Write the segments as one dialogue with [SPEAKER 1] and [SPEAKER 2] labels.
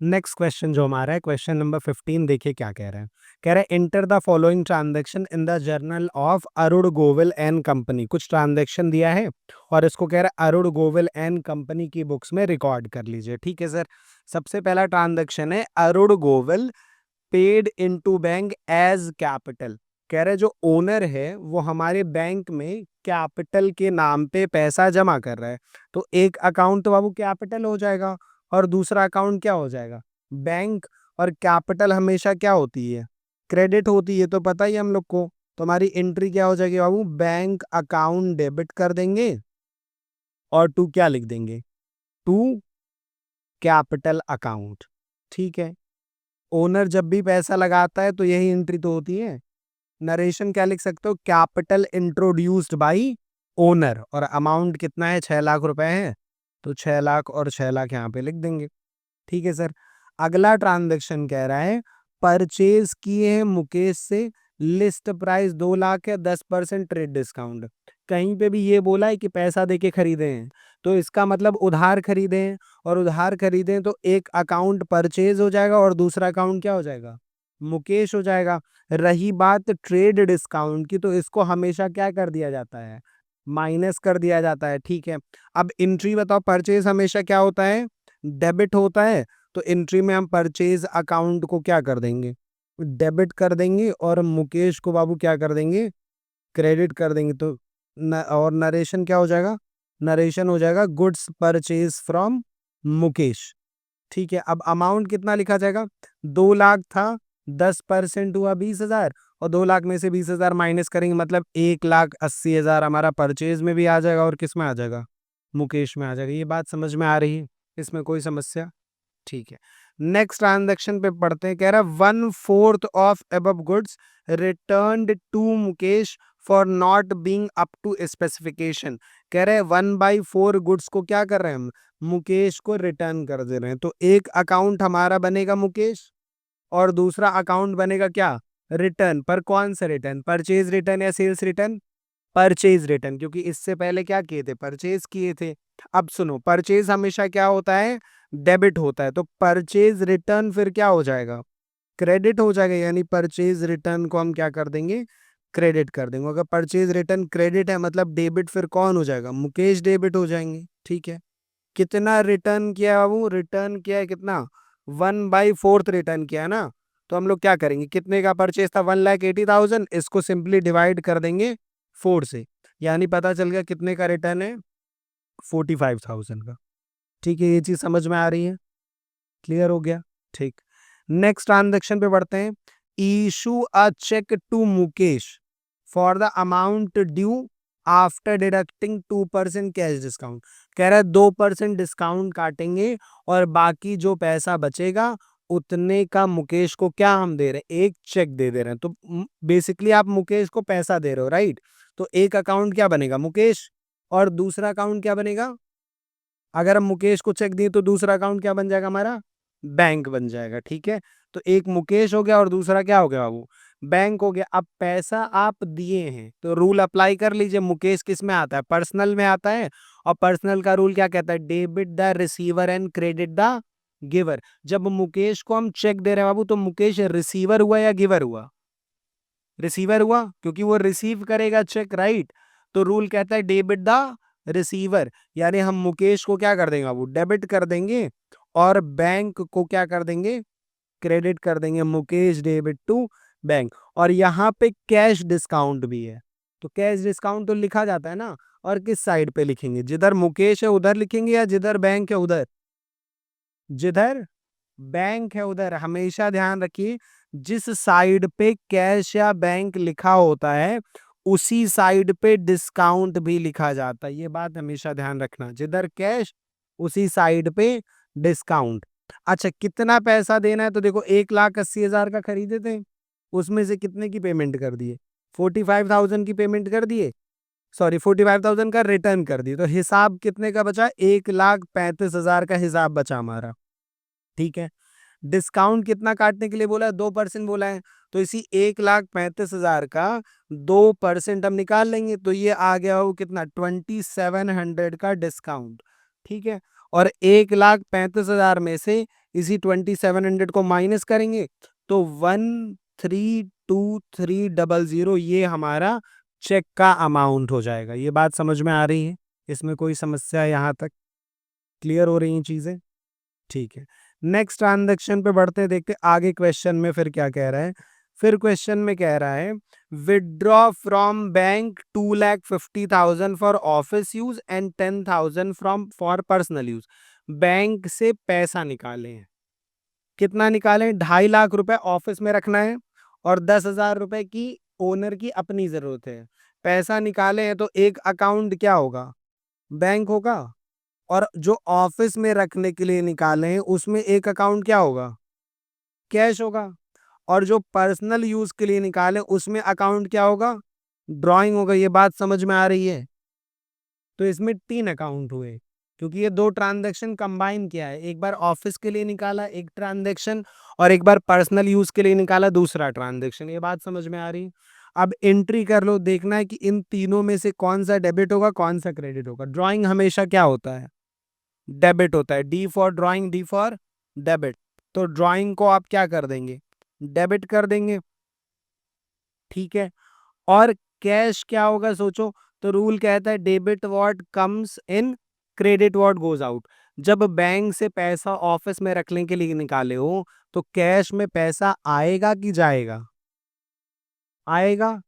[SPEAKER 1] Next question जो हमारा है क्वेश्चन नंबर 15 देखिए क्या कह रहा है। कह रहा है enter the following transaction in the journal of Arun Govil and company. कुछ ट्रांजैक्शन दिया है और इसको कह रहा है अरुण गोविल एंड कंपनी की बुक्स में रिकॉर्ड कर लीजिए। ठीक है सर। सबसे पहला ट्रांजैक्शन है Arun Govil paid into bank as capital. कह रहे जो ओनर है वो हमारे बैंक में कैपिटल के नाम पे पैसा जमा कर रहा है। तो एक अकाउंट तो बाबू कैपिटल हो जाएगा और दूसरा अकाउंट क्या हो जाएगा बैंक। और कैपिटल हमेशा क्या होती है क्रेडिट होती है, तो पता ही हम लोग को। तो हमारी एंट्री क्या हो जाएगी बाबू, बैंक अकाउंट डेबिट कर देंगे और टू क्या लिख देंगे, टू कैपिटल अकाउंट। ठीक है। ओनर जब भी पैसा लगाता है तो यही एंट्री तो होती है। नरेशन क्या लिख सकते हो, कैपिटल इंट्रोड्यूस्ड बाई ओनर, और अमाउंट कितना है 6 लाख रुपए है, तो 6 लाख और 6 लाख यहाँ पे लिख देंगे। ठीक है सर। अगला ट्रांजैक्शन कह रहा है परचेज किए हैं मुकेश से, लिस्ट प्राइस 2 लाख है, 10% ट्रेड डिस्काउंट। कहीं पे भी ये बोला है कि पैसा देके खरीदे हैं, तो इसका मतलब उधार खरीदे हैं, और उधार खरीदे हैं तो एक अकाउंट परचेज हो जाएगा और दूसरा अकाउंट क्या हो जाएगा, मुकेश हो जाएगा। रही बात ट्रेड डिस्काउंट की, तो इसको हमेशा क्या कर दिया जाता है, माइनस कर दिया जाता है। ठीक है। अब एंट्री बताओ, परचेज हमेशा क्या होता है, डेबिट होता है, तो एंट्री में हम परचेज अकाउंट को क्या कर देंगे, डेबिट कर देंगे, और मुकेश को बाबू क्या कर देंगे, क्रेडिट कर देंगे। तो और नरेशन क्या हो जाएगा, नरेशन हो जाएगा गुड्स परचेज फ्रॉम मुकेश। ठीक है। अब अमाउंट कितना लिखा जाएगा, 2 लाख था, 10% हुआ 20,000, और 2 लाख में से 20,000 माइनस करेंगे मतलब 1,80,000 हमारा परचेज में भी आ जाएगा और किस में आ जाएगा, मुकेश में आ जाएगा। ये बात समझ में आ रही है, इसमें कोई समस्या। ठीक है। नेक्स्ट ट्रांजैक्शन पे पढ़ते हैं। कह रहा है 1/4 of above goods returned to Mukesh for not being up to specification. कह रहे हैं 1/4 गुड्स को क्या कर रहे हैं हम, मुकेश को रिटर्न कर दे रहे हैं। तो एक अकाउंट हमारा बनेगा मुकेश और दूसरा अकाउंट बनेगा क्या, रिटर्न। पर कौन सा रिटर्न, परचेज रिटर्न या सेल्स रिटर्न, परचेज रिटर्न, क्योंकि इससे पहले क्या किए थे, परचेज किए थे। अब सुनो, परचेज हमेशा क्या होता है, डेबिट होता है, तो परचेज रिटर्न फिर क्या हो जाएगा, क्रेडिट हो जाएगा। यानी परचेज रिटर्न को हम क्या कर देंगे, क्रेडिट कर देंगे। अगर परचेज रिटर्न क्रेडिट है मतलब डेबिट फिर कौन हो जाएगा, मुकेश डेबिट हो जाएंगे। ठीक है। कितना रिटर्न किया बाबू, रिटर्न किया है कितना, 1/4 रिटर्न किया है ना। तो हम लोग क्या करेंगे, कितने का परचेज था, 1,80,000, इसको सिंपली डिवाइड कर देंगे 4 से, यानी पता चल गया कितने का रिटर्न है, 45,000 का। ठीक है, ये चीज समझ में आ रही है, क्लियर हो गया। ठीक। नेक्स्ट ट्रांजेक्शन पे बढ़ते हैं। Issue a cheque to Mukesh for the amount due after deducting 2% cash discount. कह रहा है 2% डिस्काउंट काटेंगे और बाकी जो पैसा बचेगा उतने का मुकेश को क्या हम दे रहे हैं, एक चेक दे दे रहे हैं। तो बेसिकली आप मुकेश को पैसा दे रहे हो, राइट। तो एक अकाउंट क्या बनेगा, मुकेश, और दूसरा अकाउंट क्या बनेगा, अगर हम मुकेश को चेक दिए तो दूसरा अकाउंट क्या बन जाएगा हमारा, बैंक बन जाएगा। ठीक है। तो एक मुकेश हो गया और दूसरा क्या हो गया बाबू, बैंक हो गया। अब पैसा आप दिए हैं तो रूल अप्लाई कर लीजिए। मुकेश किस में आता है, पर्सनल में आता है, और पर्सनल का रूल क्या कहता है, debit the receiver and credit the giver. जब मुकेश को हम चेक दे रहे हैं बाबू, तो मुकेश रिसीवर हुआ या गिवर हुआ, रिसीवर हुआ, क्योंकि वो रिसीव करेगा चेक, राइट। तो रूल कहता है डेबिट द रिसीवर, यानी हम मुकेश को क्या कर देंगे बाबू, डेबिट कर देंगे, और बैंक को क्या कर देंगे, क्रेडिट कर देंगे। Mukesh debit to bank. और यहाँ पे कैश डिस्काउंट भी है, तो कैश डिस्काउंट तो लिखा जाता है ना, और किस साइड पे लिखेंगे, जिधर मुकेश है उधर लिखेंगे या जिधर बैंक है उधर, जिधर बैंक है उधर। हमेशा ध्यान रखिए, जिस साइड पे कैश या बैंक लिखा होता है उसी साइड पे डिस्काउंट भी लिखा जाता है। ये बात हमेशा ध्यान रखना, जिधर कैश उसी साइड पे डिस्काउंट। अच्छा, कितना पैसा देना है, तो देखो 1,80,000 का खरीदे थे, उसमें से कितने की पेमेंट कर दिए, 45,000 की पेमेंट कर दिए, सॉरी 45,000 का रिटर्न कर दिए। तो हिसाब कितने का बचा, 1,35,000 का हिसाब बचा हमारा। ठीक है। डिस्काउंट कितना काटने के लिए बोला है, 2% बोला है, तो इसी 1,35,000 का 2% हम निकाल लेंगे, तो ये आ गया हो कितना, 2,700 का डिस्काउंट। ठीक है। और 1,35,000 में से इसी 2700 को माइनस करेंगे तो 132300 ये हमारा चेक का अमाउंट हो जाएगा। ये बात समझ में आ रही है? इसमें कोई समस्या यहाँ तक क्लियर हो रही हैं चीजें? ठीक है, नेक्स्ट ट्रांजैक्शन पे बढ़ते हैं, देखते हैं आगे क्वेश्चन में फिर क्या कह रहा है। फिर क्वेश्चन में कह रहा है withdraw from bank 2,50,000 for office use and 10,000 from for personal use. Bank से पैसा निकाले हैं, कितना निकाले? 2.5 लाख रुपए ऑफिस में रखना है और 10,000 रुपए की ओनर की अपनी जरूरत है। पैसा निकाले हैं तो एक अकाउंट क्या होगा? बैंक होगा। और जो ऑफिस में रखने के लिए निकाले हैं उसमें एक अकाउंट क्या होगा? कैश होगा। और जो पर्सनल यूज के लिए निकाले उसमें अकाउंट क्या होगा? ड्राइंग होगा। ये बात समझ में आ रही है? तो इसमें 3 अकाउंट हुए क्योंकि ये 2 ट्रांजैक्शन कंबाइन किया है, एक बार ऑफिस के लिए निकाला एक ट्रांजैक्शन और एक बार पर्सनल यूज के लिए निकाला दूसरा ट्रांजैक्शन। ये बात समझ में आ रही है? अब एंट्री कर लो, देखना है कि इन तीनों में से कौन सा डेबिट होगा कौन सा क्रेडिट होगा। ड्राइंग हमेशा क्या होता है? डेबिट होता है। D for drawing, D for debit. तो ड्राइंग को आप क्या कर देंगे? डेबिट कर देंगे, ठीक है। और कैश क्या होगा सोचो? तो रूल कहता है debit what comes in, credit what goes out. जब बैंक से पैसा ऑफिस में रखने के लिए निकाले हो तो कैश में पैसा आएगा कि जाएगा? आएगा।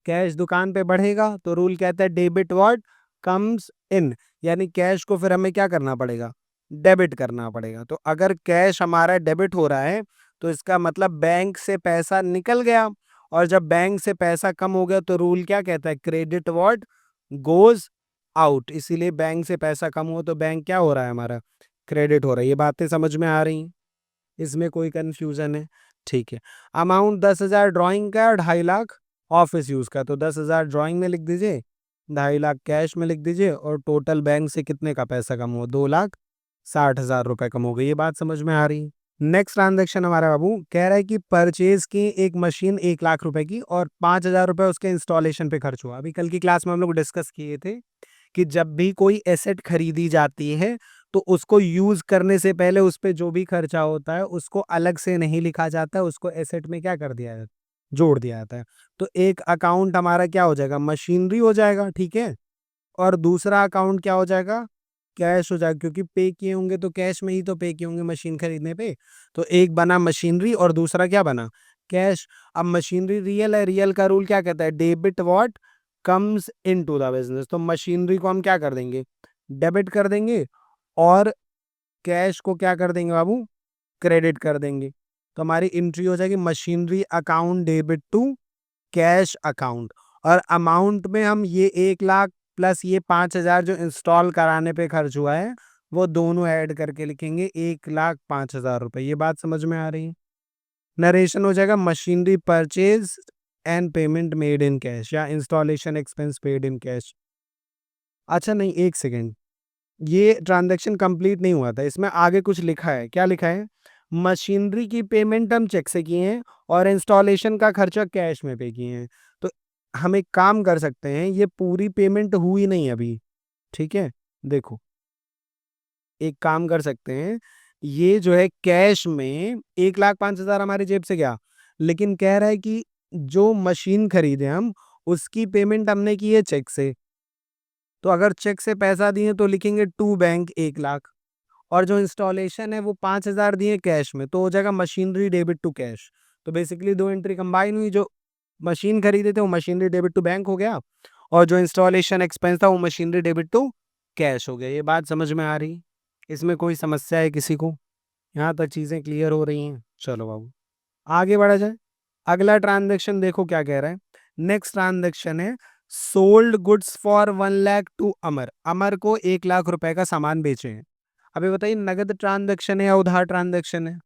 [SPEAKER 1] कैश दुकान पे बढ़ेगा तो रूल कहता है डेबिट व्हाट कम्स इन, यानी कैश को फिर हमें क्या करना पड़ेगा? डेबिट करना पड़ेगा। तो अगर कैश हमारा डेबिट हो रहा है तो इसका मतलब बैंक से पैसा निकल गया, और जब बैंक से पैसा कम हो गया तो रूल क्या कहता है? Credit what goes out. इसीलिए बैंक से पैसा कम हो तो बैंक क्या हो रहा है हमारा? क्रेडिट हो रहा है। ये बातें समझ में आ रही हैं? इसमें कोई कंफ्यूजन है? ठीक है। अमाउंट 10,000 ड्राइंग का, 2.5 लाख ऑफिस यूज का। तो 10,000 ड्राइंग में लिख दीजिए, 2.5 लाख कैश में लिख दीजिए, और टोटल बैंक से कितने का पैसा कम हुआ? 2,60,000 रुपए कम हो गई। ये बात समझ में आ रही है? नेक्स्ट ट्रांजेक्शन हमारा बाबू कह रहा है कि परचेज की एक मशीन 1 लाख रुपए की और 5,000 रुपए उसके इंस्टॉलेशन पे खर्च हुआ। अभी कल की क्लास में हम लोग डिस्कस किए थे कि जब भी कोई एसेट खरीदी जाती है तो उसको यूज करने से पहले उस पे जो भी खर्चा होता है उसको अलग से नहीं लिखा जाता है, उसको एसेट में क्या कर दिया जाता है? जोड़ दिया जाता है। तो एक अकाउंट हमारा क्या हो जाएगा? मशीनरी हो जाएगा, ठीक है। और दूसरा अकाउंट क्या हो जाएगा? कैश हो जाएगा, क्योंकि पे किए होंगे तो कैश में ही तो पे किए होंगे मशीन खरीदने पे। तो एक बना मशीनरी और दूसरा क्या बना? कैश। अब मशीनरी रियल है, रियल का रूल क्या कहता है? Debit what comes into the business. तो मशीनरी को हम क्या कर देंगे? डेबिट कर देंगे, और कैश को क्या कर देंगे बाबू? क्रेडिट कर देंगे। तो हमारी एंट्री हो जाएगी machinery account debit to cash account. और अमाउंट में हम ये 1 लाख प्लस ये 5,000 जो इंस्टॉल कराने पे खर्च हुआ है वो दोनों ऐड करके लिखेंगे 1,05,000 रुपए। ये बात समझ में आ रही है? नरेशन हो जाएगा machinery purchase and payment made in cash, या installation expense paid in cash. अच्छा नहीं, एक सेकेंड, ये ट्रांजैक्शन कंप्लीट नहीं हुआ था, इसमें आगे कुछ लिखा है। क्या लिखा है? मशीनरी की पेमेंट हम चेक से किए हैं और इंस्टॉलेशन का खर्चा कैश में पे किए हैं। तो हम एक काम कर सकते हैं, ये पूरी पेमेंट हुई नहीं अभी, ठीक है। देखो, एक काम कर सकते हैं, ये जो है कैश में 1,05,000 हमारी जेब से गया, लेकिन कह रहा है कि जो मशीन खरीदे हम उसकी पेमेंट हमने की है चेक से। तो अगर चेक से पैसा दिए तो लिखेंगे टू बैंक 1 लाख, और जो इंस्टॉलेशन है वो 5,000 दिए कैश में, तो हो जाएगा मशीनरी डेबिट टू कैश। तो बेसिकली दो एंट्री कंबाइन हुई, जो मशीन खरीदे थे वो मशीनरी डेबिट टू बैंक हो गया, और जो इंस्टॉलेशन एक्सपेंस था वो मशीनरी डेबिट टू कैश हो गया। ये बात समझ में आ रही? इसमें कोई समस्या है किसी को? यहाँ तक चीजें क्लियर हो रही हैं? चलो बाबू आगे बढ़ा जाए। अगला ट्रांजेक्शन देखो क्या कह रहा है। नेक्स्ट ट्रांजेक्शन है sold goods for 1 lakh to Amar. Amar को 1 लाख रुपए का सामान बेचे हैं। अभी बताइए नगद ट्रांजैक्शन है या उधार ट्रांजैक्शन है?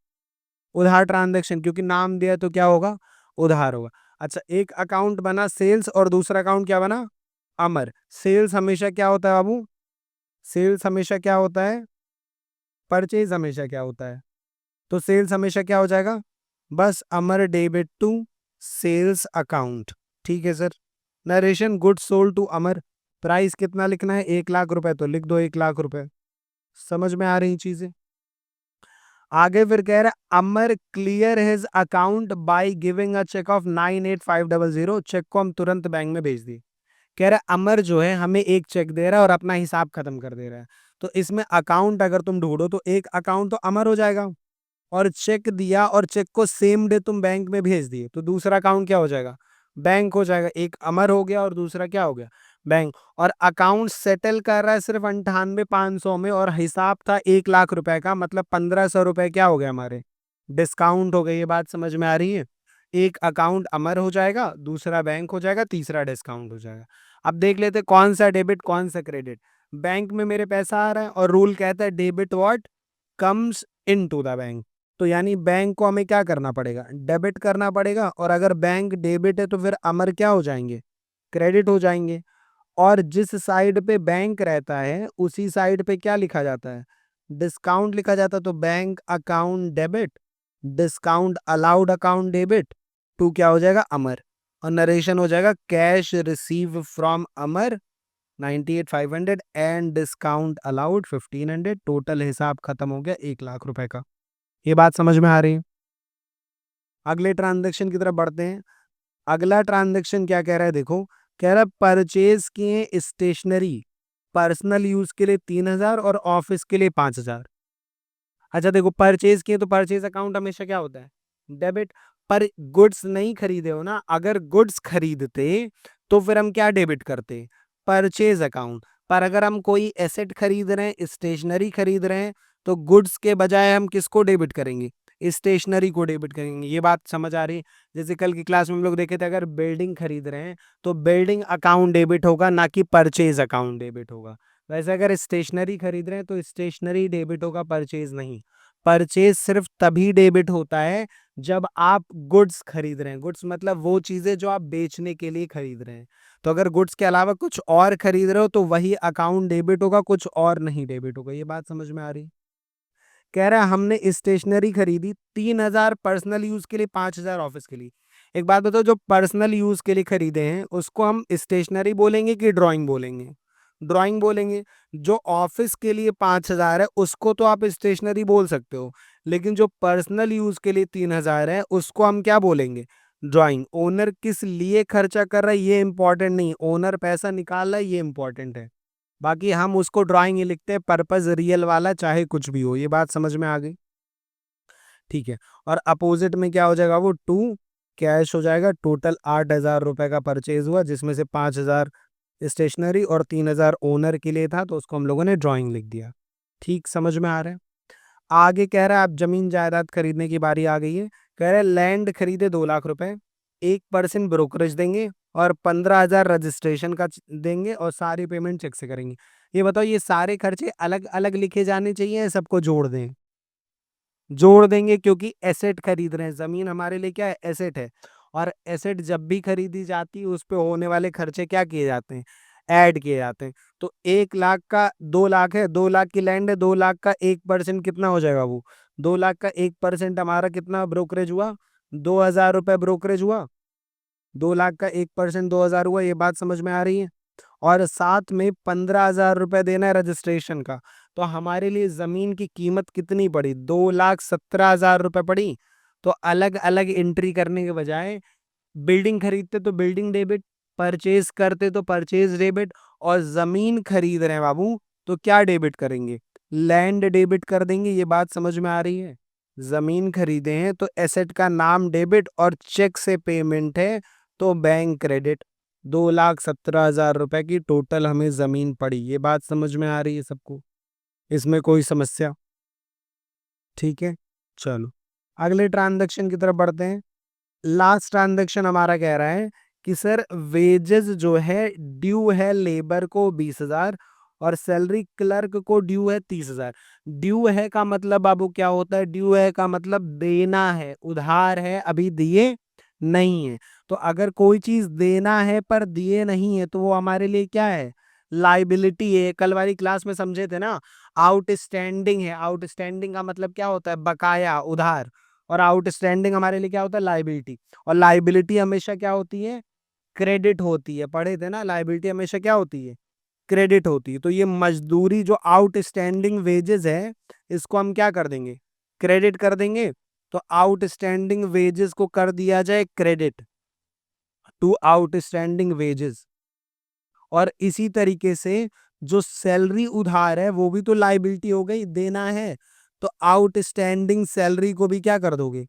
[SPEAKER 1] उधार ट्रांजैक्शन, क्योंकि नाम दिया तो क्या होगा? उधार होगा। अच्छा, एक अकाउंट बना सेल्स और दूसरा अकाउंट क्या बना? अमर। सेल्स हमेशा क्या होता है बाबू? सेल्स हमेशा क्या होता है? परचेज हमेशा क्या होता है? तो सेल्स हमेशा क्या हो जाएगा? बस Amar debit to sales account, ठीक है sir. Narration good sold to Amar. Price कितना लिखना है? 1 लाख रुपए, तो लिख दो 1 लाख रुपए। समझ में आ रही चीजें? आगे फिर कह रहा है Amar clear his account by giving a cheque of 98500, cheque को हम तुरंत बैंक में भेज दिए। कह रहा है अमर जो है हमें एक चेक दे रहा है और अपना हिसाब खत्म कर दे रहा है। तो इसमें अकाउंट अगर तुम ढूंढो तो एक अकाउंट तो अमर हो जाएगा, और चेक दिया और चेक को सेम डे तुम बैंक में भेज दिए तो दूसरा अकाउंट क्या हो जाएगा, बैंक हो जाएगा। एक अमर हो गया और दूसरा क्या हो गया, बैंक। और अकाउंट सेटल कर रहा है सिर्फ 98,500 में, और हिसाब था 1 लाख रुपए का, मतलब 1,500 रुपए क्या हो गए हमारे, डिस्काउंट हो गई। ये बात समझ में आ रही है। एक अकाउंट अमर हो जाएगा, दूसरा बैंक हो जाएगा, तीसरा डिस्काउंट हो जाएगा। अब देख लेते कौन सा डेबिट कौन सा क्रेडिट। बैंक में मेरे पैसा आ रहा है और रूल कहता है debit what comes in to the bank. तो यानी बैंक को हमें क्या करना पड़ेगा, डेबिट करना पड़ेगा। और अगर बैंक डेबिट है तो फिर अमर क्या हो जाएंगे, क्रेडिट हो जाएंगे। और जिस साइड पे बैंक रहता है उसी साइड पे क्या लिखा जाता है, डिस्काउंट लिखा जाता है। तो bank account debit, discount allowed account debit, to क्या हो जाएगा अमर। और नरेशन हो जाएगा cash receive from Amar 98,500 and discount allowed 1,500। Total हिसाब खत्म हो गया 1 लाख रुपए का। ये बात समझ में आ रही है। अगले ट्रांजेक्शन की तरफ बढ़ते हैं। अगला ट्रांजेक्शन क्या कह रहा है, देखो कह रहा है परचेज किए स्टेशनरी पर्सनल यूज के लिए 3,000 और ऑफिस के लिए 5,000। अच्छा देखो परचेज किए तो परचेज अकाउंट हमेशा क्या होता है, डेबिट। पर गुड्स नहीं खरीदे हो ना, अगर गुड्स खरीदते तो फिर हम क्या डेबिट करते, परचेज अकाउंट। पर अगर हम कोई एसेट खरीद रहे हैं, स्टेशनरी खरीद रहे हैं, तो गुड्स के बजाय हम किसको डेबिट करेंगे, स्टेशनरी को डेबिट करेंगे। ये बात समझ आ रही है। जैसे कल की क्लास में हम लोग देखे थे, अगर बिल्डिंग खरीद रहे हैं तो बिल्डिंग अकाउंट डेबिट होगा, ना कि परचेज अकाउंट डेबिट होगा। वैसे अगर स्टेशनरी खरीद रहे हैं तो स्टेशनरी डेबिट होगा, परचेज नहीं। परचेज सिर्फ तभी डेबिट होता है जब आप गुड्स खरीद रहे हैं। गुड्स मतलब वो चीजें जो आप बेचने के लिए खरीद रहे हैं। तो अगर गुड्स के अलावा कुछ और खरीद रहे हो तो वही अकाउंट डेबिट होगा, कुछ और नहीं डेबिट होगा। ये बात समझ में आ रही। कह रहा है हमने स्टेशनरी खरीदी 3,000 पर्सनल यूज के लिए, 5,000 ऑफिस के लिए। एक बात बताओ, जो पर्सनल यूज के लिए खरीदे हैं उसको हम स्टेशनरी बोलेंगे कि ड्राइंग बोलेंगे, ड्राइंग बोलेंगे। जो ऑफिस के लिए 5,000 है उसको तो आप स्टेशनरी बोल सकते हो, लेकिन जो पर्सनल यूज के लिए 3,000 है उसको हम क्या बोलेंगे, ड्राइंग। ओनर किस लिए खर्चा कर रहा है ये इंपॉर्टेंट नहीं, ओनर पैसा निकाल रहा है ये इंपॉर्टेंट है। बाकी हम उसको ड्राइंग ही लिखते हैं, पर्पज रियल वाला चाहे कुछ भी हो। ये बात समझ में आ गई, ठीक है। और अपोजिट में क्या हो जाएगा, वो टू कैश हो जाएगा। टोटल 8,000 रुपए का परचेज हुआ, जिसमें से 5,000 स्टेशनरी और 3,000 ओनर के लिए था, तो उसको हम लोगों ने ड्राइंग लिख दिया। ठीक समझ में आ रहा है। आगे कह रहा है आप जमीन जायदाद खरीदने की बारी आ गई है। कह रहे हैं लैंड खरीदे 2 लाख रुपए, 1% ब्रोकरेज देंगे और 15,000 रजिस्ट्रेशन का देंगे, और सारी पेमेंट चेक से करेंगे। ये बताओ ये सारे खर्चे अलग अलग लिखे जाने चाहिए या सबको जोड़ दें, जोड़ देंगे, क्योंकि एसेट खरीद रहे हैं। जमीन हमारे लिए क्या है, एसेट है। और एसेट जब भी खरीदी जाती है उस पे होने वाले खर्चे क्या किए जाते हैं, ऐड किए जाते हैं। तो 1 लाख का 2 लाख है, 2 लाख की लैंड है, 2 लाख का 1% कितना हो जाएगा, वो 2 लाख का 1% हमारा कितना ब्रोकरेज हुआ, 2,000 रुपए ब्रोकरेज हुआ। 2 लाख का 1% 2,000 हुआ। ये बात समझ में आ रही है। और साथ में 15,000 रुपए देना है रजिस्ट्रेशन का। तो हमारे लिए जमीन की कीमत कितनी पड़ी, 2,17,000 रुपए पड़ी। तो अलग अलग एंट्री करने के बजाय बिल्डिंग खरीदते तो बिल्डिंग डेबिट, परचेज करते तो परचेज डेबिट, और जमीन खरीद रहे हैं बाबू तो क्या डेबिट करेंगे, लैंड डेबिट कर देंगे। ये बात समझ में आ रही है। जमीन खरीदे हैं तो एसेट का नाम डेबिट और चेक से पेमेंट है तो बैंक क्रेडिट। 2,17,000 रुपए की टोटल हमें जमीन पड़ी। ये बात समझ में आ रही है सबको, इसमें कोई समस्या, ठीक है। चलो अगले ट्रांजैक्शन की तरफ बढ़ते हैं। लास्ट ट्रांजैक्शन हमारा कह रहा है कि सर वेजेस जो है ड्यू है लेबर को 20,000 और सैलरी क्लर्क को ड्यू है 30,000। ड्यू है का मतलब बाबू क्या होता है, ड्यू है का मतलब देना है, उधार है, अभी दिए नहीं है। तो अगर कोई चीज देना है पर दिए नहीं है तो वो हमारे लिए क्या है, लाइबिलिटी है। कल वाली क्लास में समझे थे ना, आउटस्टैंडिंग है। आउटस्टैंडिंग का मतलब क्या होता है, बकाया, उधार। और आउटस्टैंडिंग हमारे लिए क्या होता है, लाइबिलिटी। और लाइबिलिटी हमेशा क्या होती है, क्रेडिट होती है। पढ़े थे ना, लाइबिलिटी हमेशा क्या होती है, क्रेडिट होती है। तो ये मजदूरी जो आउटस्टैंडिंग वेजेस है इसको हम क्या कर देंगे, क्रेडिट कर देंगे, तो आउटस्टैंडिंग वेजेस को कर दिया जाए क्रेडिट टू आउटस्टैंडिंग वेजेस। और इसी तरीके से जो सैलरी उधार है वो भी तो लाइबिलिटी हो गई, देना है, तो आउटस्टैंडिंग सैलरी को भी क्या कर दोगे,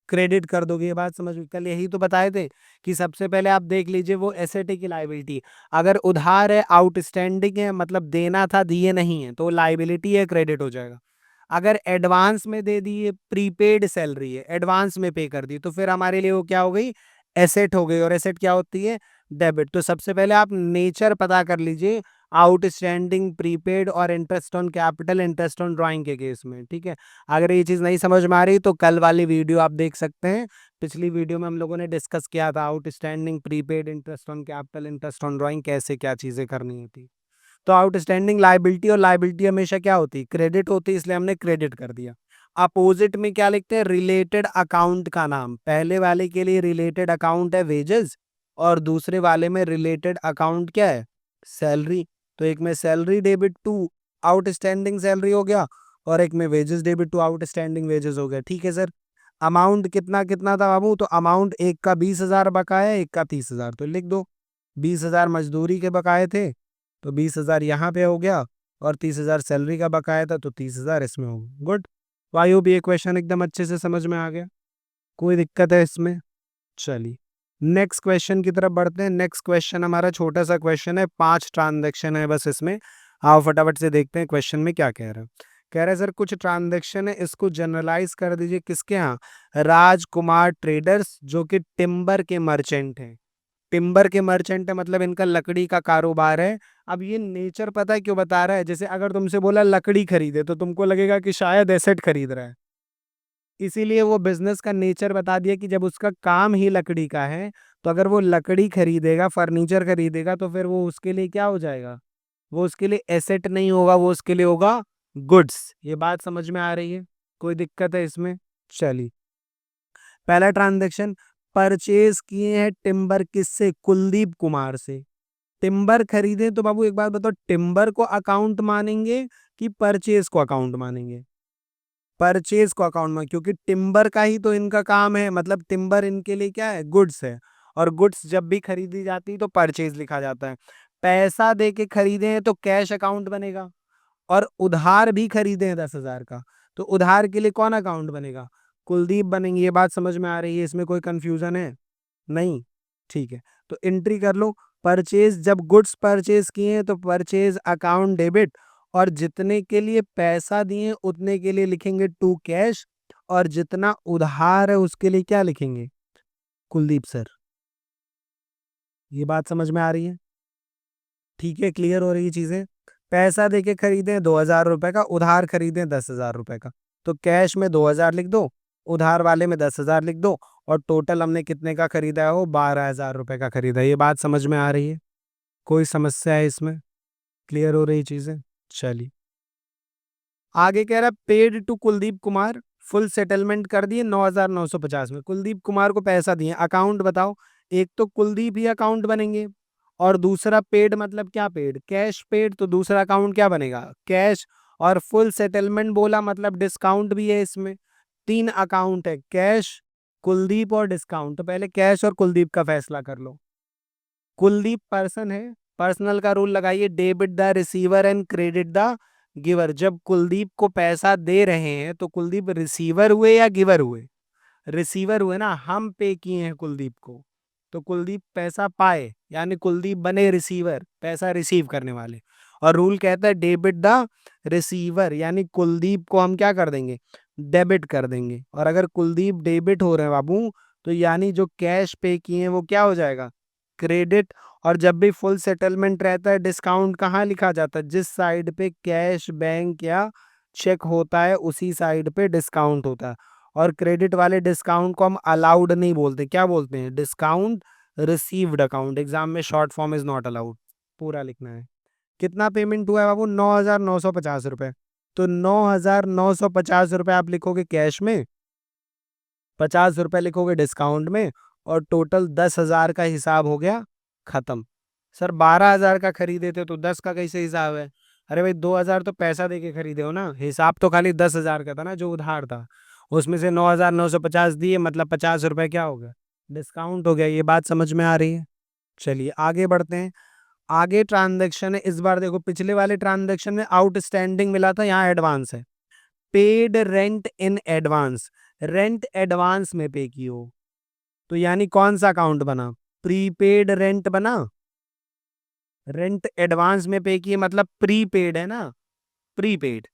[SPEAKER 1] क्रेडिट कर दोगे। ये बात समझ में, कल यही तो बताए थे कि सबसे पहले आप देख लीजिए वो एसेट की लाइबिलिटी, अगर उधार है आउटस्टैंडिंग है मतलब देना था दिए नहीं है तो लाइबिलिटी है, क्रेडिट हो जाएगा। अगर एडवांस में दे दिए, प्रीपेड सैलरी है एडवांस में पे कर दी, तो फिर हमारे लिए वो क्या हो गई, एसेट हो गई। और एसेट क्या होती है, डेबिट। तो सबसे पहले आप नेचर पता कर लीजिए आउटस्टैंडिंग, प्रीपेड और interest on capital, interest on drawing के केस में, ठीक है। अगर ये चीज नहीं समझ में आ रही तो कल वाली वीडियो आप देख सकते हैं। पिछली वीडियो में हम लोगों ने डिस्कस किया था outstanding, prepaid, interest on capital, interest on drawing कैसे क्या चीजें करनी होती। तो आउटस्टैंडिंग लायबिलिटी, और लायबिलिटी हमेशा क्या होती है, क्रेडिट होती है, इसलिए हमने क्रेडिट कर दिया। अपोजिट में क्या लिखते हैं, रिलेटेड अकाउंट का नाम, पहले वाले के लिए रिलेटेड अकाउंट है वेजेस, और दूसरे वाले में रिलेटेड अकाउंट क्या है, सैलरी। तो एक में salary debit to outstanding salary हो गया, और एक में wages debit to outstanding wages हो गया, ठीक है सर। अमाउंट कितना कितना था बाबू, तो अमाउंट एक का 20,000 बकाया, एक का 30,000, तो लिख दो 20,000 मजदूरी के बकाए थे तो 20,000 यहाँ पे हो गया, और 30,000 सैलरी का बकाया था तो 30,000 इसमें हो गया। गुड। आई होप ये क्वेश्चन एकदम अच्छे से समझ में आ गया, कोई दिक्कत है इसमें। चलिए नेक्स्ट क्वेश्चन की तरफ बढ़ते हैं। नेक्स्ट क्वेश्चन हमारा छोटा सा क्वेश्चन है, 5 ट्रांजेक्शन है बस इसमें। आओ फटाफट से देखते हैं क्वेश्चन में क्या कह रहा है। कह रहा है सर कुछ ट्रांजेक्शन है, इसको जनरलाइज कर दीजिए किसके यहाँ, राजकुमार ट्रेडर्स जो कि टिम्बर के मर्चेंट हैं। टिम्बर के मर्चेंट है मतलब इनका लकड़ी का कारोबार है। अब ये नेचर पता है क्यों बता रहा है, जैसे अगर तुमसे बोला लकड़ी खरीदे तो तुमको लगेगा कि शायद एसेट खरीद रहा है, इसीलिए वो बिजनेस का नेचर बता दिया कि जब उसका काम ही लकड़ी का है, तो अगर वो लकड़ी खरीदेगा, फर्नीचर खरीदेगा, तो फिर वो उसके लिए क्या हो जाएगा, वो उसके लिए एसेट नहीं होगा, वो उसके लिए होगा गुड्स। ये बात समझ में आ रही है, कोई दिक्कत है इसमें। चलिए पहला ट्रांजेक्शन, परचेज किए हैं टिम्बर किससे, कुलदीप कुमार से। टिम्बर खरीदे तो बाबू एक बात बताओ, टिम्बर को अकाउंट मानेंगे कि परचेज को अकाउंट मानेंगे, परचेज को अकाउंट में, क्योंकि टिम्बर का ही तो इनका काम है, मतलब टिम्बर इनके लिए क्या है, गुड्स है, और गुड्स जब भी खरीदी जाती है तो परचेज लिखा जाता है। पैसा दे के खरीदे हैं तो कैश अकाउंट बनेगा, और उधार भी खरीदे हैं 10,000 का, तो उधार के लिए कौन अकाउंट बनेगा, कुलदीप बनेंगे। ये बात समझ में आ रही है, इसमें कोई कंफ्यूजन है नहीं, ठीक है। तो एंट्री कर लो, परचेज, जब गुड्स परचेज किए हैं तो परचेज अकाउंट डेबिट, और जितने के लिए पैसा दिए उतने के लिए लिखेंगे टू कैश, और जितना उधार है उसके लिए क्या लिखेंगे, कुलदीप सर। ये बात समझ में आ रही है, ठीक है, क्लियर हो रही है चीजें। पैसा देके खरीदे 2,000 रुपए का, उधार खरीदे 10,000 रुपए का, तो कैश में 2,000 लिख दो, उधार वाले में 10,000 लिख दो, और टोटल हमने कितने का खरीदा है, वो 12,000 रुपए का खरीदा है। ये बात समझ में आ रही है, कोई समस्या है इसमें, क्लियर हो रही चीजें। चलिए आगे कह रहा है paid to Kuldeep Kumar, full settlement कर दिए 9,950 में, कुलदीप कुमार को पैसा दिए, अकाउंट बताओ। एक तो कुलदीप ही अकाउंट बनेंगे, और दूसरा पेड मतलब क्या, पेड कैश पेड, तो दूसरा अकाउंट क्या बनेगा, कैश। और फुल सेटलमेंट बोला मतलब डिस्काउंट भी है इसमें, 3 अकाउंट है, कैश, कुलदीप और डिस्काउंट। तो पहले कैश और कुलदीप का फैसला कर लो। कुलदीप पर्सन है, पर्सनल का रूल लगाइए, debit the receiver and credit the giver. जब कुलदीप को पैसा दे रहे हैं तो कुलदीप रिसीवर हुए या गिवर हुए, रिसीवर हुए ना, हम पे किए हैं कुलदीप को, तो कुलदीप पैसा पाए, यानी कुलदीप बने रिसीवर, पैसा रिसीव करने वाले। और रूल कहता है डेबिट द रिसीवर, यानी कुलदीप को हम क्या कर देंगे, डेबिट कर देंगे। और अगर कुलदीप डेबिट हो रहे हैं बाबू, तो यानी जो कैश पे किए हैं वो क्या हो जाएगा, क्रेडिट। और जब भी फुल सेटलमेंट रहता है डिस्काउंट कहाँ लिखा जाता है, जिस साइड पे कैश, बैंक या चेक होता है उसी साइड पे डिस्काउंट होता है। और क्रेडिट वाले डिस्काउंट को हम अलाउड नहीं बोलते, क्या बोलते हैं, डिस्काउंट रिसीव्ड अकाउंट। एग्जाम में short form is not allowed, पूरा लिखना है। कितना पेमेंट हुआ है बाबू, 9,950 रुपए। तो 9,950 रुपए आप लिखोगे कैश में, 50 रुपए लिखोगे डिस्काउंट में, और टोटल 10,000 का हिसाब हो गया खत्म। सर 12,000 का खरीदे थे तो 10 का कैसे हिसाब है, अरे भाई 2,000 तो पैसा दे के खरीदे हो ना, हिसाब तो खाली 10,000 का था ना जो उधार था, उसमें से 9,950 दिए, मतलब 50 रुपए क्या हो गया, डिस्काउंट हो गया। ये बात समझ में आ रही है? चलिए आगे बढ़ते हैं। आगे ट्रांजैक्शन है, इस बार देखो पिछले वाले ट्रांजैक्शन में आउटस्टैंडिंग मिला था, यहाँ एडवांस है। Paid rent in advance, rent advance में पे की हो, तो यानी कौन सा अकाउंट बना, प्रीपेड रेंट बना। रेंट एडवांस में पे किए मतलब प्रीपेड है ना, प्रीपेड।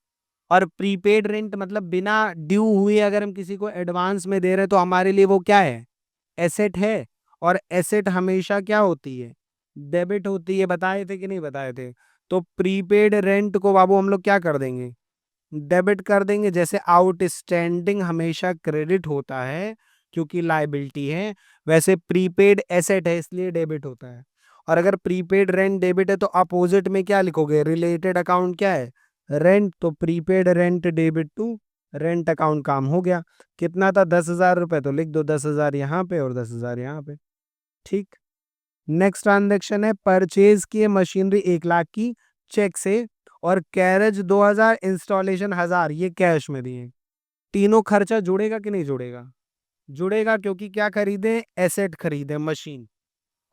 [SPEAKER 1] और प्रीपेड रेंट मतलब बिना ड्यू हुए अगर हम किसी को एडवांस में दे रहे हैं तो हमारे लिए वो क्या है, एसेट है। और एसेट हमेशा क्या होती है, डेबिट होती है। बताए थे कि नहीं बताए थे? तो प्रीपेड रेंट को बाबू हम लोग क्या कर देंगे, डेबिट कर देंगे। जैसे आउटस्टैंडिंग हमेशा क्रेडिट होता है क्योंकि लायबिलिटी है, वैसे प्रीपेड एसेट है इसलिए डेबिट होता है। और अगर प्रीपेड रेंट डेबिट है तो अपोजिट में क्या लिखोगे, रिलेटेड अकाउंट क्या है, रेंट। तो prepaid rent debit to rent account, काम हो गया। कितना था, 10,000 रुपए, तो लिख दो 10,000 यहाँ पे और 10,000 यहाँ पे। ठीक। नेक्स्ट ट्रांजेक्शन है, परचेज किए मशीनरी 1 लाख की चेक से, और कैरेज 2,000, इंस्टॉलेशन 1,000, ये कैश में दिए। तीनों खर्चा जुड़ेगा कि नहीं जुड़ेगा? जुड़ेगा, क्योंकि क्या खरीदे, एसेट खरीदे, मशीन।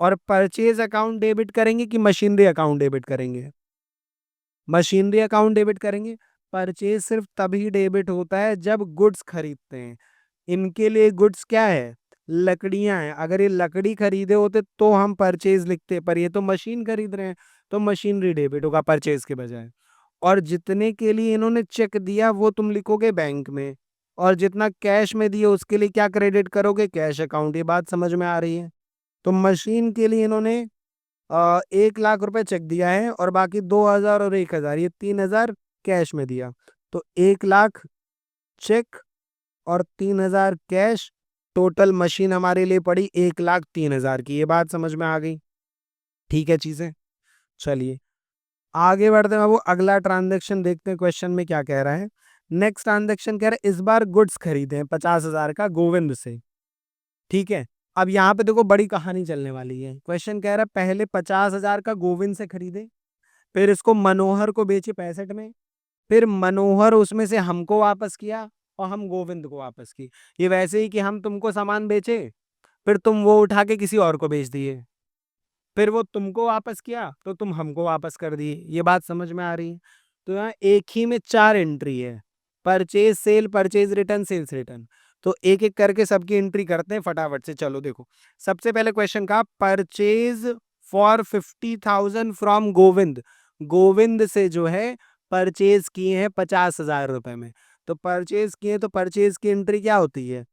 [SPEAKER 1] और परचेज अकाउंट डेबिट करेंगे कि मशीनरी अकाउंट डेबिट करेंगे? मशीनरी अकाउंट डेबिट करेंगे। परचेज सिर्फ तभी डेबिट होता है जब गुड्स खरीदते हैं। इनके लिए गुड्स क्या है, लकड़ियां हैं। अगर ये लकड़ी खरीदे होते तो हम परचेज लिखते, पर ये तो मशीन खरीद रहे हैं, तो मशीनरी डेबिट होगा परचेज के बजाय। और जितने के लिए इन्होंने चेक दिया वो तुम लिखोगे बैंक में, और जितना कैश में दिए उसके लिए क्या क्रेडिट करोगे, कैश अकाउंट। ये बात समझ में आ रही है? तो मशीन के लिए इन्होंने 1 लाख रुपए चेक दिया है, और बाकी 2,000 और 1,000, ये 3,000 कैश में दिया। तो 1 लाख चेक और 3,000 कैश, टोटल मशीन हमारे लिए पड़ी 1,03,000 की। ये बात समझ में आ गई? ठीक है चीजें। चलिए आगे बढ़ते हैं बाबू, अगला ट्रांजेक्शन देखते हैं क्वेश्चन में क्या कह रहा है। नेक्स्ट ट्रांजेक्शन कह रहा है, इस बार गुड्स खरीदे हैं 50,000 का गोविंद से। ठीक है। अब यहाँ पे देखो बड़ी कहानी चलने वाली है। क्वेश्चन कह रहा है पहले 50,000 का गोविंद से खरीदे, फिर इसको मनोहर को बेचे 65 में, फिर मनोहर उसमें से हमको वापस किया और हम गोविंद को वापस की। ये वैसे ही कि हम तुमको सामान बेचे, फिर तुम वो उठा के किसी और को बेच दिए, फिर वो तुमको वापस किया तो तुम हमको वापस कर दिए। ये बात समझ में आ रही है? तो यहाँ एक ही में 4 एंट्री है, purchase sale, purchase return, sales return. तो एक एक करके सबकी एंट्री करते हैं फटाफट से। चलो देखो, सबसे पहले क्वेश्चन का, purchase for 50,000 from Govind. Govind से जो है परचेज किए हैं 50,000 रुपए में। तो परचेज किए तो परचेज की एंट्री क्या होती है,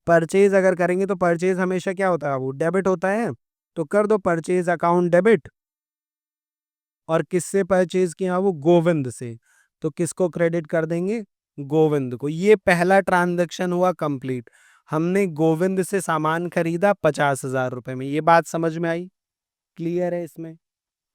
[SPEAKER 1] परचेज अगर करेंगे तो परचेज हमेशा क्या होता है, वो डेबिट होता है। तो कर दो परचेज अकाउंट डेबिट। और किससे परचेज किया, वो गोविंद से। तो किसको क्रेडिट कर देंगे, गोविंद को। ये पहला ट्रांजैक्शन हुआ कंप्लीट। हमने गोविंद से सामान खरीदा 50,000 रुपए में। ये बात समझ में आई? क्लियर है इसमें?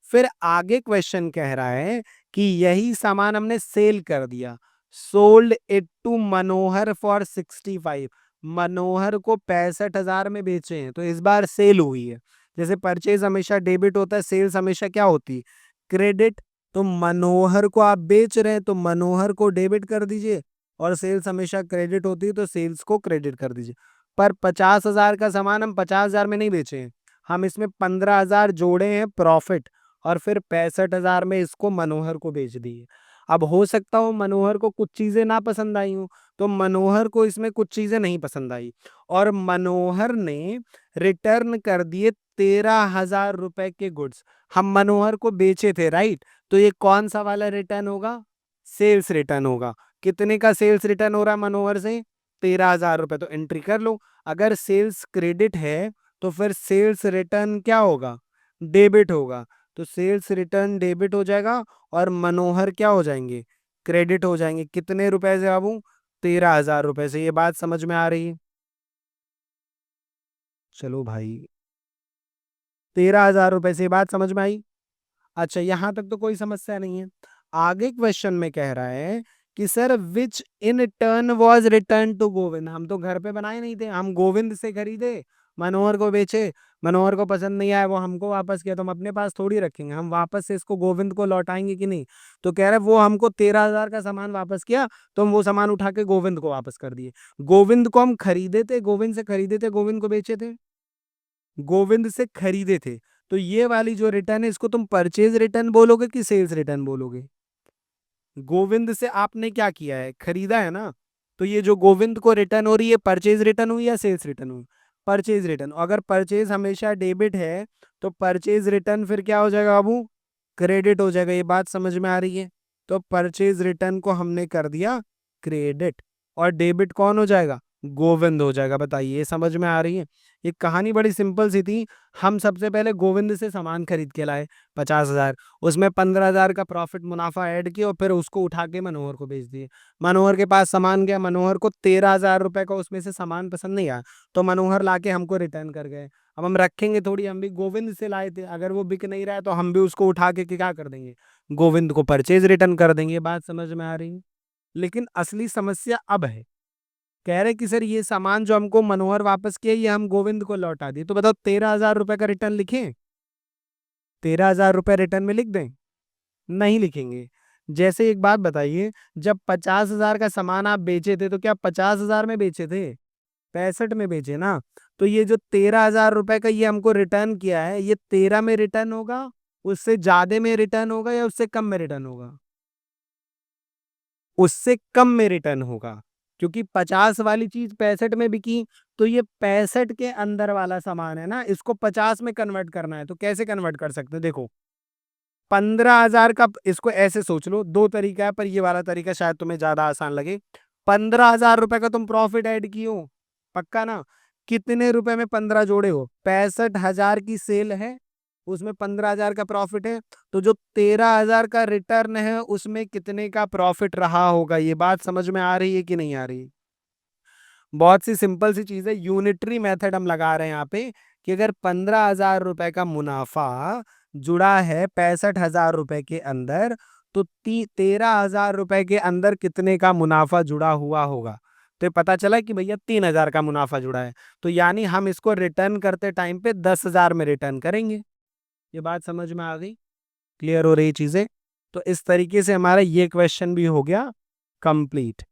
[SPEAKER 1] फिर आगे क्वेश्चन कह रहा है कि यही सामान हमने सेल कर दिया, sold it to Manohar for 65। Manohar को 65,000 में बेचे हैं, तो इस बार सेल हुई है। जैसे परचेज हमेशा डेबिट होता है, सेल्स हमेशा क्या होती है, क्रेडिट। तो मनोहर को आप बेच रहे हैं तो मनोहर को डेबिट कर दीजिए, और सेल्स हमेशा क्रेडिट होती है तो सेल्स को क्रेडिट कर दीजिए। पर 50,000 का सामान हम 50,000 में नहीं बेचे हैं, हम इसमें 15,000 जोड़े हैं प्रॉफिट, और फिर 65,000 में इसको मनोहर को बेच दिए। अब हो सकता हो मनोहर को कुछ चीजें ना पसंद आई हो, तो मनोहर को इसमें कुछ चीजें नहीं पसंद आई, और मनोहर ने रिटर्न कर दिए 13,000 रुपए के गुड्स। हम मनोहर को बेचे थे, राइट? तो ये कौन सा वाला रिटर्न होगा, सेल्स रिटर्न होगा। कितने का सेल्स रिटर्न हो रहा है मनोहर से, 13,000 रुपए। तो एंट्री कर लो। अगर सेल्स क्रेडिट है तो फिर सेल्स रिटर्न क्या होगा, डेबिट होगा। तो सेल्स रिटर्न डेबिट हो जाएगा, और मनोहर क्या हो जाएंगे, क्रेडिट हो जाएंगे। कितने रुपए से बाबू, 13,000 रुपए से। ये बात समझ में आ रही है? चलो भाई, 13,000 रुपए से ये बात समझ में आई? अच्छा, यहां तक तो कोई समस्या नहीं है। आगे क्वेश्चन में कह रहा है कि sir which in turn was return to Govind. हम तो घर पे बनाए नहीं थे, हम गोविंद से खरीदे, मनोहर को बेचे, मनोहर को पसंद नहीं आया, वो हमको वापस किया, तो हम अपने पास थोड़ी रखेंगे, हम वापस से इसको गोविंद को लौटाएंगे कि नहीं? तो कह रहे वो हमको 13,000 का सामान वापस किया, तो हम वो सामान उठा के गोविंद को वापस कर दिए। गोविंद को हम खरीदे थे, गोविंद से खरीदे थे, गोविंद को बेचे थे, गोविंद से खरीदे थे। तो ये वाली जो रिटर्न है, इसको तुम परचेज रिटर्न बोलोगे कि सेल्स रिटर्न बोलोगे? गोविंद से आपने क्या किया है, खरीदा है ना, तो ये जो गोविंद को रिटर्न हो रही है, परचेज रिटर्न हुई या सेल्स रिटर्न हुई? Purchase return. अगर परचेज हमेशा डेबिट है, तो परचेज रिटर्न फिर क्या हो जाएगा बाबू? क्रेडिट हो जाएगा। ये बात समझ में आ रही है? तो परचेज रिटर्न को हमने कर दिया क्रेडिट, और डेबिट कौन हो जाएगा? गोविंद हो जाएगा। बताइए, ये समझ में आ रही है? ये कहानी बड़ी सिंपल सी थी। हम सबसे पहले गोविंद से सामान खरीद के लाए 50,000, उसमें 15,000 का प्रॉफिट मुनाफा ऐड किया, और फिर उसको उठा के मनोहर को बेच दिए। मनोहर के पास सामान गया, मनोहर को 13,000 रुपए का उसमें से सामान पसंद नहीं आया, तो मनोहर लाके हमको रिटर्न कर गए। अब हम रखेंगे थोड़ी, हम भी गोविंद से लाए थे, अगर वो बिक नहीं रहा है तो हम भी उसको उठा के क्या कर देंगे? गोविंद को परचेज रिटर्न कर देंगे। बात समझ में आ रही है? लेकिन असली समस्या अब है, कह रहे कि सर ये सामान जो हमको मनोहर वापस किया, ये हम गोविंद को लौटा दिए, तो बताओ 13,000 रुपए का रिटर्न लिखें? 13,000 रुपए रिटर्न में लिख दें? नहीं लिखेंगे। जैसे एक बात बताइए, जब 50,000 का सामान आप बेचे थे, तो क्या 50,000 में बेचे थे? 65 में बेचे ना? तो ये जो 13,000 रुपए का ये हमको रिटर्न किया है, ये 13 में रिटर्न होगा, उससे ज्यादा में रिटर्न होगा, या उससे कम में रिटर्न होगा? उससे कम में रिटर्न होगा, क्योंकि 50 वाली चीज 65 में बिकी, तो ये 65 के अंदर वाला सामान है ना, इसको 50 में कन्वर्ट करना है। तो कैसे कन्वर्ट कर सकते हैं? देखो, 15,000 का, इसको ऐसे सोच लो, दो तरीका है, पर ये वाला तरीका शायद तुम्हें ज्यादा आसान लगे। 15,000 रुपए का तुम प्रॉफिट ऐड किए हो, पक्का ना? कितने रुपए में 15 जोड़े हो? 65,000 की सेल है, उसमें 15,000 का प्रॉफिट है, तो जो 13,000 का रिटर्न है, उसमें कितने का प्रॉफिट रहा होगा? ये बात समझ में आ रही है कि नहीं आ रही? बहुत सी सिंपल सी चीज है, यूनिटरी मेथड हम लगा रहे हैं यहाँ पे, कि अगर 15,000 रुपए का मुनाफा जुड़ा है 65,000 रुपए के अंदर, तो 13,000 रुपए के अंदर कितने का मुनाफा जुड़ा हुआ होगा? तो ये पता चला कि भैया 3,000 का मुनाफा जुड़ा है, तो यानी हम इसको रिटर्न करते टाइम पे 10,000 में रिटर्न करेंगे। ये बात समझ में आ गई? क्लियर हो रही चीजें? तो इस तरीके से हमारा ये क्वेश्चन भी हो गया कंप्लीट।